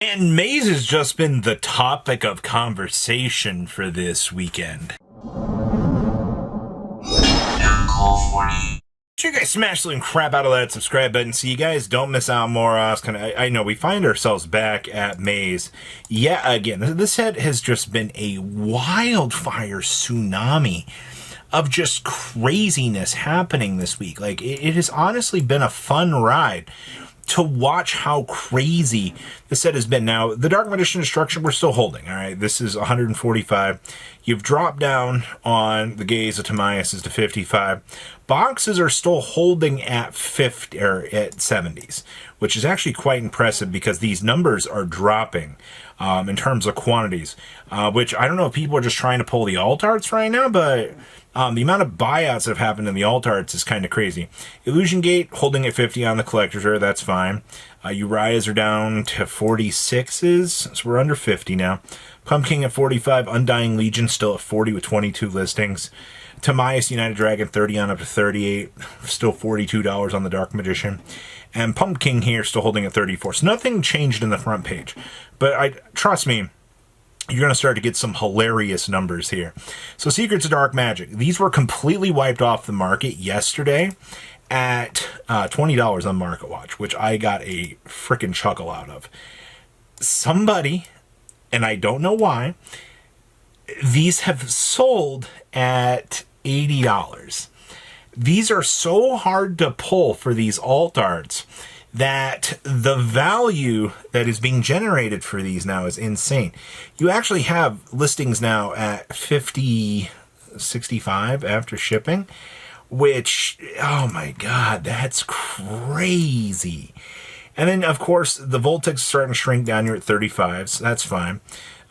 And Maze has just been the topic of conversation for this weekend. Sure, you guys smash the crap out of that subscribe button so you guys don't miss out more on us. I know we find ourselves back at Maze. Yeah, again, this set has just been a wildfire tsunami of just craziness happening this week. Like, it has honestly been a fun ride to watch how crazy the set has been. Now, the Dark Magician Destruction, we're still holding, all right? This is 145. You've dropped down on the Gaze of Timaeus to 55. Boxes are still holding at 50 or at 70s, which is actually quite impressive because these numbers are dropping in terms of quantities, which I don't know if people are just trying to pull the alt arts right now, but the amount of buyouts that have happened in the alt arts is kind of crazy. Illusion Gate holding at 50 on the collector's rare, that's fine. Uriahs are down to 46s, so we're under 50 now. Pumpkin at 45, Undying Legion still at 40 with 22 listings. Timaeus United Dragon 30 on up to 38, still $42 on the Dark Magician. And Pumpkin here still holding at 34. So nothing changed in the front page. But trust me, you're going to start to get some hilarious numbers here. So Secrets of Dark Magic. These were completely wiped off the market yesterday at $20 on MarketWatch, which I got a freaking chuckle out of. Somebody, and I don't know why, these have sold at $80. These are so hard to pull for these alt arts that the value that is being generated for these now is insane. You actually have listings now at 50, 65 after shipping, which, oh my God, that's crazy. And then, of course, the Voltex is starting to shrink down here at 35, so that's fine.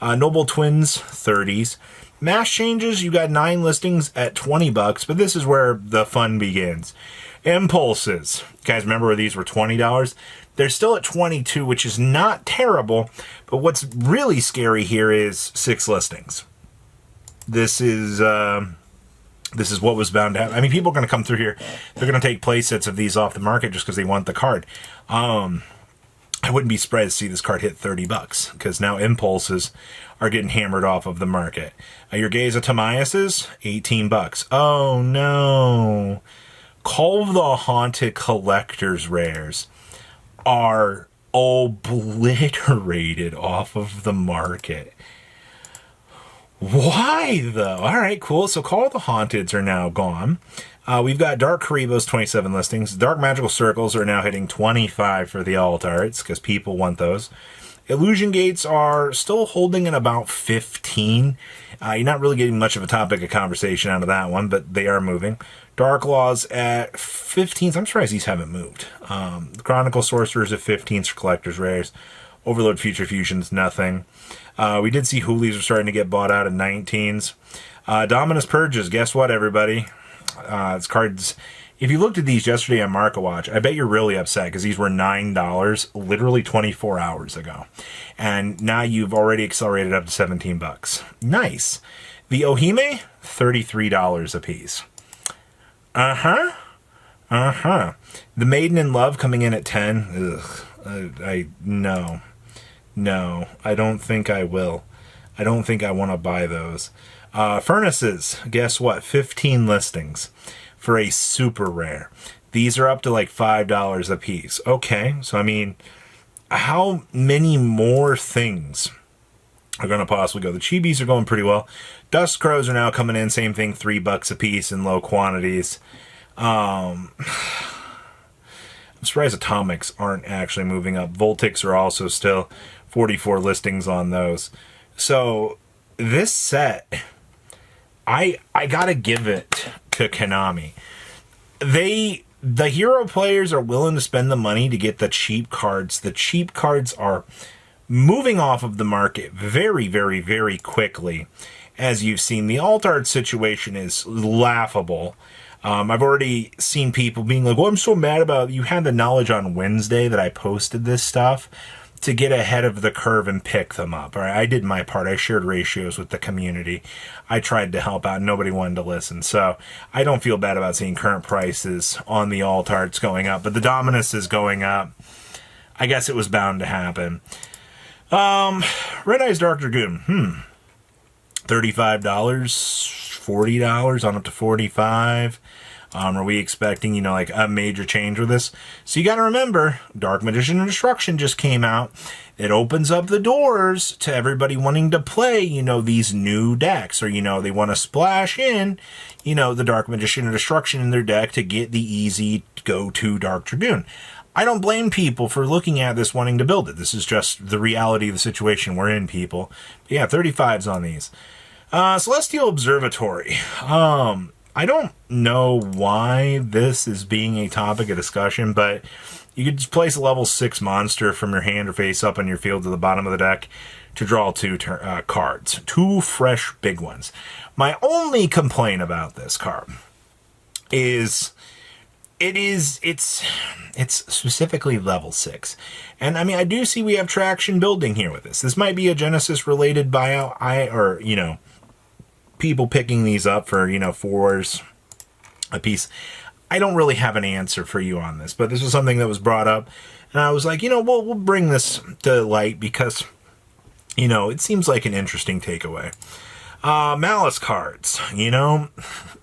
Noble Twins, 30s. Mass Changes, you got 9 listings at $20, but this is where the fun begins. Impulses. You guys remember where these were $20? They're still at 22, which is not terrible, but what's really scary here is 6 listings. This is what was bound to happen. I mean, people are going to come through here. They're going to take play sets of these off the market just because they want the card. I wouldn't be surprised to see this card hit $30 because now Impulses are getting hammered off of the market. Your Gaze of Timaeus is $18. Oh no. Call of the Haunted Collector's Rares are obliterated off of the market. Why though? All right, cool. So Call of the Haunteds are now gone. We've got Dark Karibos, 27 listings. Dark Magical Circles are now hitting 25 for the alt arts because people want those. Illusion Gates are still holding at about 15. You're not really getting much of a topic of conversation out of that one, but they are moving. Dark Laws at 15. I'm surprised these haven't moved. Chronicle Sorcerers at 15 for collector's rares. Overload Future Fusions, nothing. We did see Hoolies are starting to get bought out at 19s. Dominus Purges, guess what, everybody? It's cards. If you looked at these yesterday on MarketWatch, I bet you're really upset because these were $9 literally 24 hours ago. And now you've already accelerated up to $17. Nice. The Ohime, $33 a piece. The Maiden in Love coming in at 10. Ugh. No, I don't think I will. I don't think I want to buy those. Furnaces, guess what? 15 listings for a super rare. These are up to like $5 a piece. Okay, so I mean, how many more things are going to possibly go? The Chibis are going pretty well. Dust Crows are now coming in, same thing, $3 a piece in low quantities. I'm surprised Atomics aren't actually moving up. Voltics are also still 44 listings on those. So this set, I gotta give it to Konami. The hero players are willing to spend the money to get the cheap cards. The cheap cards are moving off of the market very, very, very quickly. As you've seen, the alt art situation is laughable. I've already seen people being like, well, I'm so mad about it. You had the knowledge on Wednesday that I posted this stuff to get ahead of the curve and pick them up. All right, I did my part. I shared ratios with the community. I tried to help out. Nobody wanted to listen. So I don't feel bad about seeing current prices on the alt arts going up. But the Dominus is going up. I guess it was bound to happen. Red Eyes Dark Dragoon. $35, $40, on up to $45. Are we expecting, like a major change with this? So you got to remember, Dark Magician and Destruction just came out. It opens up the doors to everybody wanting to play, these new decks, or, they want to splash in, the Dark Magician and Destruction in their deck to get the easy go-to Dark Dragoon. I don't blame people for looking at this wanting to build it. This is just the reality of the situation we're in, people. But yeah, 35s on these. Celestial Observatory. I don't know why this is being a topic of discussion, but you could just place a level 6 monster from your hand or face up on your field to the bottom of the deck to draw 2 cards. 2 fresh big ones. My only complaint about this card is it's specifically level 6. And I mean, I do see we have traction building here with this. This might be a Genesis related buyout, people picking these up for, $4s a piece. I don't really have an answer for you on this, but this was something that was brought up, and I was like, we'll bring this to light because, it seems like an interesting takeaway. Malice cards,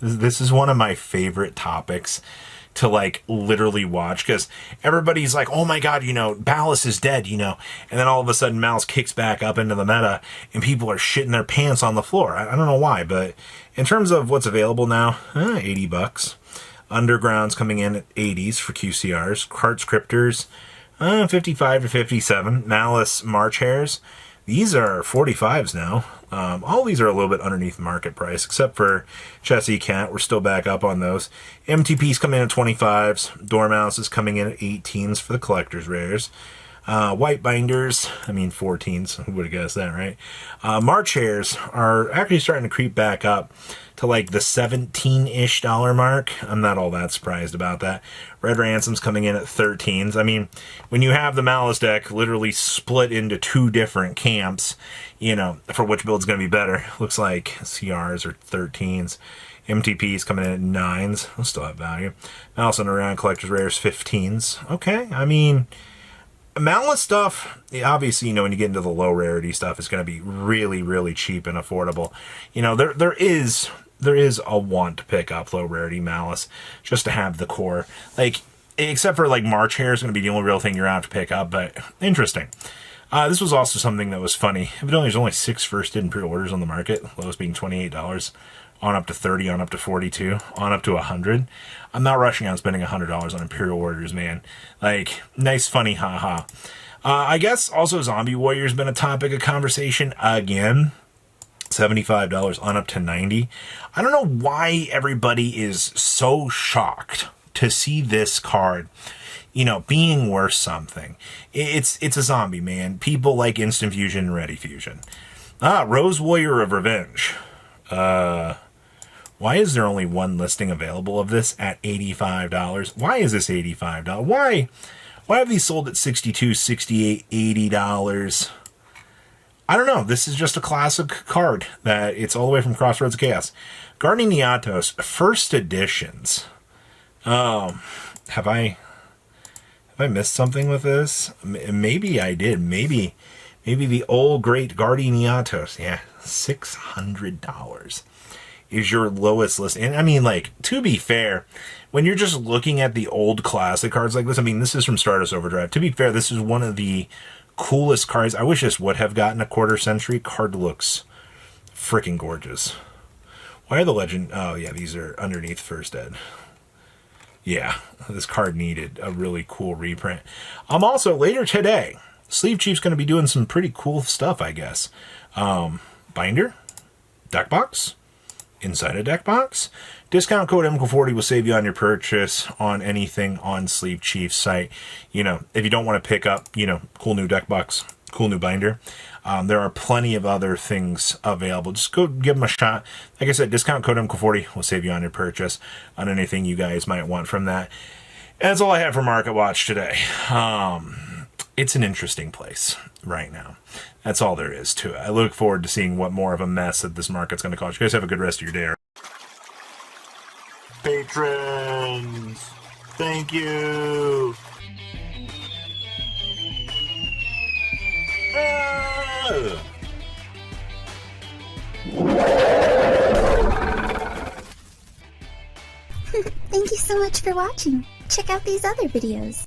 this is one of my favorite topics to literally watch, because everybody's like, oh my god, Malice is dead, and then all of a sudden Malice kicks back up into the meta and people are shitting their pants on the floor. I don't know why, but in terms of what's available now, $80. Underground's coming in at 80s for QCRs. Card Scripters, 55 to 57. Malice March Hares, these are 45s now. All these are a little bit underneath market price, except for Chessie Cat. We're still back up on those. MTP's coming in at 25s. Dormouse is coming in at 18s for the collector's rares. White Binders, 14s. Who would have guessed that, right? March Hares are actually starting to creep back up to the $17-ish mark. I'm not all that surprised about that. Red Ransom's coming in at 13s. When you have the Malice deck literally split into 2 different camps, for which build's going to be better, looks like CRs are 13s. MTP's coming in at 9s. We'll still have value. Malice Underground Collector's Rares 15s. Okay, Malice stuff, obviously, when you get into the low rarity stuff, it's going to be really, really cheap and affordable. There is a want to pick up low rarity Malice just to have the core. Except for March Hare is going to be the only real thing you're going to have to pick up, but interesting. This was also something that was funny. Evidently, there's only 6 first in pre-orders on the market, lowest being $28, on up to $30, on up to $42, on up to $100. I'm not rushing out spending $100 on Imperial Warriors, man. Nice, funny, haha. I guess also Zombie Warrior's been a topic of conversation again. $75 on up to $90. I don't know why everybody is so shocked to see this card, being worth something. It's a zombie, man. People like instant fusion and ready fusion. Rose Warrior of Revenge. Why is there only one listing available of this at $85? Why is this $85? Why have these sold at $62, $68, $80? I don't know. This is just a classic card that it's all the way from Crossroads of Chaos. Guardian Iatos, first editions. Have I missed something with this? Maybe I did. Maybe the old great Guardian Iatos. Yeah, $600 is your lowest list. And to be fair, when you're just looking at the old classic cards like this, this is from Stardust Overdrive. To be fair, this is one of the coolest cards. I wish this would have gotten a quarter century. Card looks freaking gorgeous. Why are the legend? Oh yeah, these are underneath first ed. Yeah, this card needed a really cool reprint. Also later today, Sleeve Chief's going to be doing some pretty cool stuff, I guess. Binder, deck box, inside a deck box. Discount code MCO40 will save you on your purchase on anything on Sleeve Chief's site. If you don't want to pick up, cool new deck box, cool new binder, there are plenty of other things available. Just go give them a shot. Like I said, discount code MCO40 will save you on your purchase on anything you guys might want from that. And that's all I have for Market Watch today. It's an interesting place right now. That's all there is to it. I look forward to seeing what more of a mess that this market's going to cause. You guys have a good rest of your day. Patrons, thank you. Thank you so much for watching. Check out these other videos.